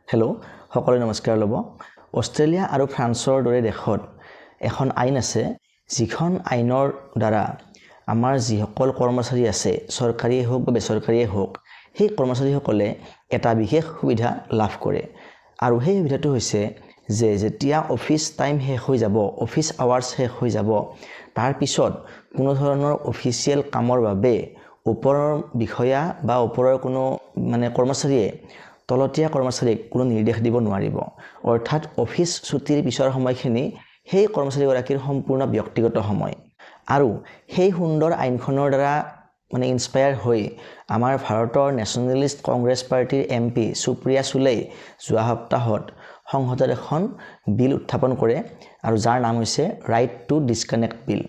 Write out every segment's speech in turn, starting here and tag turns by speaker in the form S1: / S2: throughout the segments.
S1: hello' সকলোকে নমস্কাৰ ল'ব অষ্ট্ৰেলিয়া আৰু ফ্ৰান্সৰ দৰে দেশত এখন আইন আছে যিখন আইনৰ দ্বাৰা আমাৰ যিসকল কৰ্মচাৰী আছে চৰকাৰীয়ে হওক বা বেচৰকাৰীয়ে হওক সেই কৰ্মচাৰীসকলে এটা বিশেষ সুবিধা লাভ কৰে আৰু সেই সুবিধাটো হৈছে যে যেতিয়া অফিচ টাইম শেষ হৈ যাব অফিচ আৱাৰ্ছ শেষ হৈ যাব তাৰ পিছত কোনো ধৰণৰ অফিচিয়েল কামৰ বাবে ওপৰৰ বিষয়া বা ওপৰৰ কোনো কৰ্মচাৰীয়ে তলতীয়া কৰ্মচাৰীক কোনো নিৰ্দেশ দিব নোৱাৰিব অৰ্থাৎ অফিচ ছুটিৰ পিছৰ সময়খিনি সেই কৰ্মচাৰীগৰাকীৰ সম্পূৰ্ণ ব্যক্তিগত সময় আৰু সেই সুন্দৰ আইনখনৰ দ্বাৰা ইনস্পায়াৰ হৈ আমাৰ ভাৰতৰ নেশ্যনেলিষ্ট কংগ্ৰেছ পাৰ্টিৰ এমপি সুপ্ৰিয়া সুলেই যোৱা সপ্তাহত সংসদত এখন বিল উত্থাপন কৰে আৰু যাৰ নাম হৈছে ৰাইট টু ডিছকানেক্ট বিল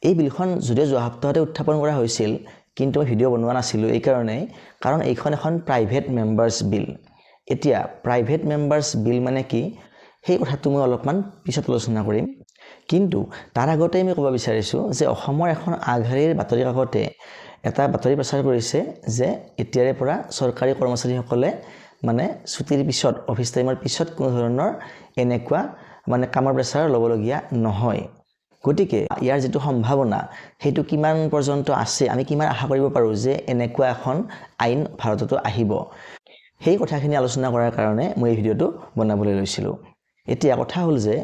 S1: এই বিলখন যদিও যোৱা সপ্তাহতে উত্থাপন কৰা হৈছিল কিন্তু ভিডিঅ' বনোৱা নাছিলোঁ এই কাৰণেই কাৰণ এইখন এখন প্ৰাইভেট মেম্বাৰ্ছ বিল এতিয়া প্ৰাইভেট মেম্বাৰ্ছ বিল মানে কি সেই কথাটো মই অলপমান পিছত আলোচনা কৰিম কিন্তু তাৰ আগতে আমি ক'ব বিচাৰিছোঁ যে অসমৰ এখন আগশাৰীৰ বাতৰি কাকতে এটা বাতৰি প্ৰচাৰ কৰিছে যে এতিয়াৰে পৰা চৰকাৰী কৰ্মচাৰীসকলে ছুটিৰ পিছত অফিচ টাইমৰ পিছত কোনো ধৰণৰ এনেকুৱা কামৰ প্ৰেছাৰ ল'বলগীয়া নহয় গতিকে ইয়াৰ যেটো সম্ভাৱনা হেতু কিমান পৰ্যন্ত আছে আমি কিমান আশা কৰিব পাৰো যে এনেকুৱা এখন আইন ভাৰততো আহিব সেই কথাখিনি আলোচনা কৰাৰ কাৰণে মই এই ভিডিঅ'টো বনাবলৈ লৈছিলোঁ এতিয়া কথা হ'ল যে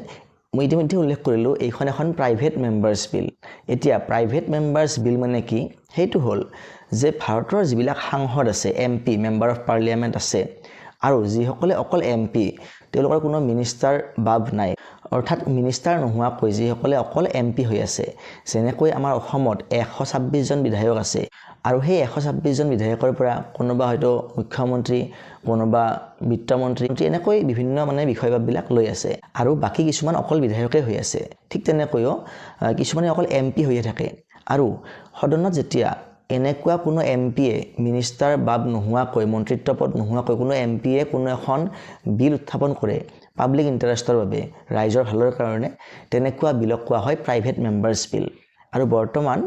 S1: মই ইতিমধ্যে উল্লেখ কৰিলোঁ এইখন এখন প্ৰাইভেট মেম্বাৰ্ছ বিল এতিয়া প্ৰাইভেট মেম্বাৰ্ছ বিল মানে কি হেতু হ'ল যে ভাৰতৰ যিবিলাক সাংসদ আছে এমপি মেম্বাৰ অফ পাৰ্লিয়ামেণ্ট আছে আৰু যিসকলে অকল এমপি তেওঁলোকৰ কোনো মিনিষ্টাৰ বাব নাই অৰ্থাৎ মিনিষ্টাৰ নোহোৱাকৈ যিসকলে অকল এমপি হৈ আছে যেনেকৈ আমাৰ অসমত 126 জন বিধায়ক আছে আৰু সেই 126 জন বিধায়কৰ পৰা কোনোবা হয়তো মুখ্যমন্ত্ৰী কোনোবা বিত্তমন্ত্ৰী এনেকৈ বিভিন্ন বিষয়বিলাক লৈ আছে আৰু বাকি কিছুমান অকল বিধায়কে হৈ আছে ঠিক তেনেকৈও কিছুমানে অকল এমপি হৈয়ে থাকে আৰু সদনত যেতিয়া এনেকুৱা কোনো এমপিয়ে মিনিষ্টাৰ বাব নোহোৱাকৈ মন্ত্ৰিত্ব পদ নোহোৱাকৈ কোনো এমপিয়ে কোনো এখন বিল উত্থাপন কৰে পাব্লিক ইণ্টাৰেষ্টৰ বাবে ৰাইজৰ ভালৰ কাৰণে তেনেকুৱা বিলক কোৱা হয় প্ৰাইভেট মেম্বাৰ্ছ বিল আৰু বৰ্তমান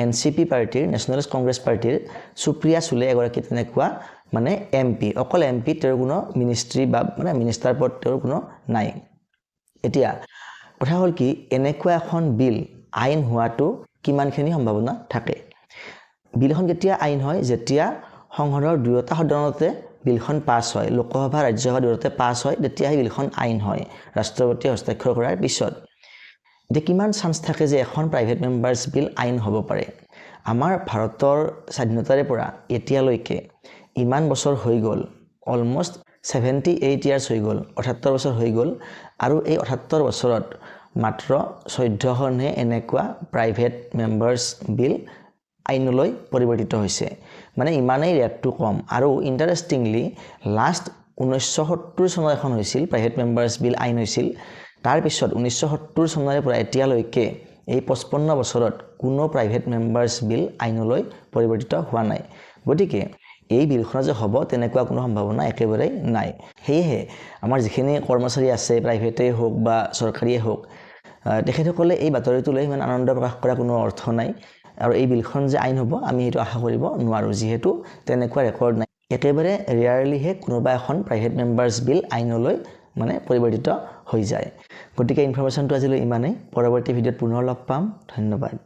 S1: এনচিপি পাৰ্টিৰ নেশ্যনেলিষ্ট কংগ্ৰেছ পাৰ্টিৰ সুপ্ৰিয়া সুলে এগৰাকী তেনেকুৱা এমপি অকল এমপি তেওঁৰ কোনো মিনিষ্ট্ৰী বা মিনিষ্টাৰ পদ তেওঁৰ কোনো নাই এতিয়া কথা হ'ল কি এনেকুৱা এখন বিল আইন হোৱাটো কিমানখিনি সম্ভাৱনা থাকে বিলখন কেতিয়া আইন হয় যেতিয়া সংসদৰ দুয়োটা সদনতে বিলখন পাছ হয় লোকসভা ৰাজ্যসভা দুয়োটাতে পাছ হয় তেতিয়া এই বিলখন আইন হয় ৰাষ্ট্ৰপতিয়ে হস্তাক্ষৰ কৰাৰ পিছত এতিয়া কিমান চান্স থাকে যে এখন প্ৰাইভেট মেম্বাৰ্ছ বিল আইন হ'ব পাৰে আমাৰ ভাৰতৰ স্বাধীনতাৰে পৰা এতিয়ালৈকে ইমান বছৰ হৈ গ'ল অলমোষ্ট 78 ইয়াৰ্ছ হৈ গ'ল 78 বছৰ হৈ গ'ল আৰু এই 78 বছৰত মাত্ৰ 14খনহে এনেকুৱা প্ৰাইভেট মেম্বাৰ্ছ বিল আইনলৈ পৰিৱৰ্তিত হৈছে ইমানেই ৰেটটো কম আৰু ইণ্টাৰেষ্টিংলি লাষ্ট 1970 চনত এখন হৈছিল প্ৰাইভেট মেম্বাৰ্ছ বিল আইন হৈছিল তাৰ পিছত 1970 চনৰে পৰা এতিয়ালৈকে এই 55 বছৰত কোনো প্ৰাইভেট মেম্বাৰ্ছ বিল আইনলৈ পৰিৱৰ্তিত হোৱা নাই গতিকে এই বিলখন যে হ'ব তেনেকুৱা কোনো সম্ভাৱনা একেবাৰে নাই সেয়েহে আমাৰ যিখিনি কৰ্মচাৰী আছে প্ৰাইভেটেই হওক বা চৰকাৰীয়ে হওক তেখেতসকলে এই বাতৰিটো লৈ ইমান আনন্দ প্ৰকাশ কৰা কোনো অৰ্থ নাই আৰু এই বিলখন যে আইন হ'ব আমি এইটো আশা কৰিব নোৱাৰোঁ যিহেতু তেনেকুৱা ৰেকৰ্ড নাই একেবাৰে ৰেয়াৰলিহে কোনোবা এখন প্ৰাইভেট মেম্বাৰ্ছ বিল আইনলৈ পৰিৱৰ্তিত হৈ যায় গতিকে ইনফৰমেশ্যনটো আজিলৈ ইমানেই পৰৱৰ্তী ভিডিঅ'ত পুনৰ লগ পাম ধন্যবাদ